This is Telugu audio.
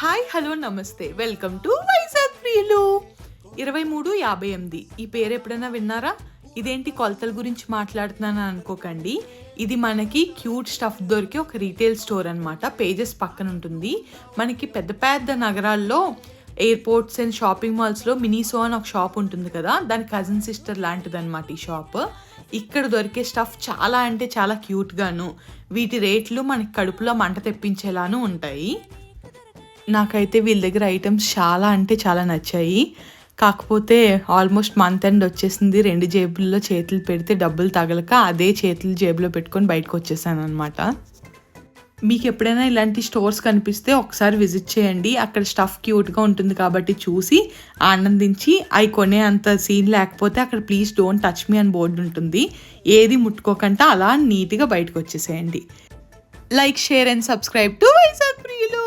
హాయ్ హలో నమస్తే వెల్కమ్ టు వైజాగ్ ప్రియులు 2358. ఈ పేరు ఎప్పుడైనా విన్నారా? ఇదేంటి కొలతల గురించి మాట్లాడుతున్నాను అనుకోకండి. ఇది మనకి క్యూట్ స్టఫ్ దొరికే ఒక రీటైల్ స్టోర్ అనమాట. పేజెస్ పక్కన ఉంటుంది. మనకి పెద్ద పెద్ద నగరాల్లో ఎయిర్పోర్ట్స్ అండ్ షాపింగ్ మాల్స్లో మినీసో అని ఒక షాప్ ఉంటుంది కదా, దాని కజిన్ సిస్టర్ లాంటిది అనమాట ఈ షాప్. ఇక్కడ దొరికే స్టఫ్ చాలా అంటే చాలా క్యూట్గాను, వీటి రేట్లు మనకి కడుపులో మంట తెప్పించేలాను ఉంటాయి. నాకైతే వీళ్ళ దగ్గర ఐటమ్స్ చాలా అంటే చాలా నచ్చాయి. కాకపోతే ఆల్మోస్ట్ మంత్ ఎండ్ వచ్చేసింది. 2 జేబుల్లో చేతులు పెడితే డబ్బులు తగలక అదే చేతులు జేబులో పెట్టుకొని బయటకు వచ్చేసాను అనమాట. మీకు ఎప్పుడైనా ఇలాంటి స్టోర్స్ కనిపిస్తే ఒకసారి విజిట్ చేయండి. అక్కడ స్టఫ్ క్యూట్గా ఉంటుంది కాబట్టి చూసి ఆనందించి అవి కొనే అంత సీన్ లేకపోతే అక్కడ ప్లీజ్ డోంట్ టచ్ మీ అని బోర్డు ఉంటుంది. ఏది ముట్టుకోకుండా అలా నీట్గా బయటకు వచ్చేసేయండి. Like, share and subscribe to Vizag ప్రియులు.